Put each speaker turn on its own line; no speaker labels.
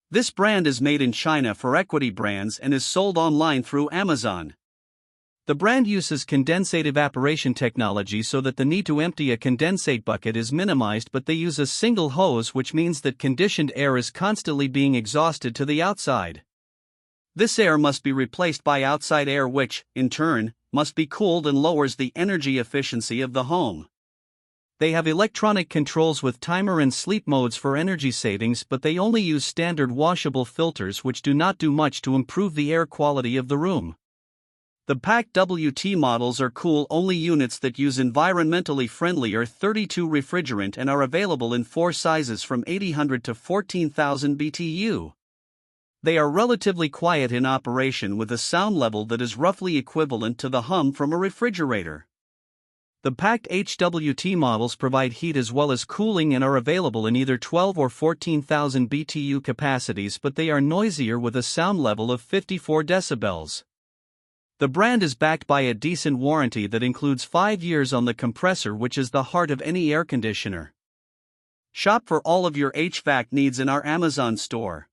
This brand is made in China for equity brands and is sold online through Amazon. The brand uses condensate evaporation technology so that the need to empty a condensate bucket is minimized, but they use a single hose, which means that conditioned air is constantly being exhausted to the outside. This air must be replaced by outside air, which, in turn, must be cooled and lowers the energy efficiency of the home. They have electronic controls with timer and sleep modes for energy savings, but they only use standard washable filters which do not do much to improve the air quality of the room. The BPACT WT models are cool-only units that use environmentally friendlier 32 refrigerant and are available in 4 sizes from 800 to 14,000 BTU. They are relatively quiet in operation with a sound level that is roughly equivalent to the hum from a refrigerator. The BPACT HWT models provide heat as well as cooling and are available in either 12 or 14,000 BTU capacities, but they are noisier with a sound level of 54 decibels. The brand is backed by a decent warranty that includes 5 years on the compressor, which is the heart of any air conditioner. Shop for all of your HVAC needs in our Amazon store.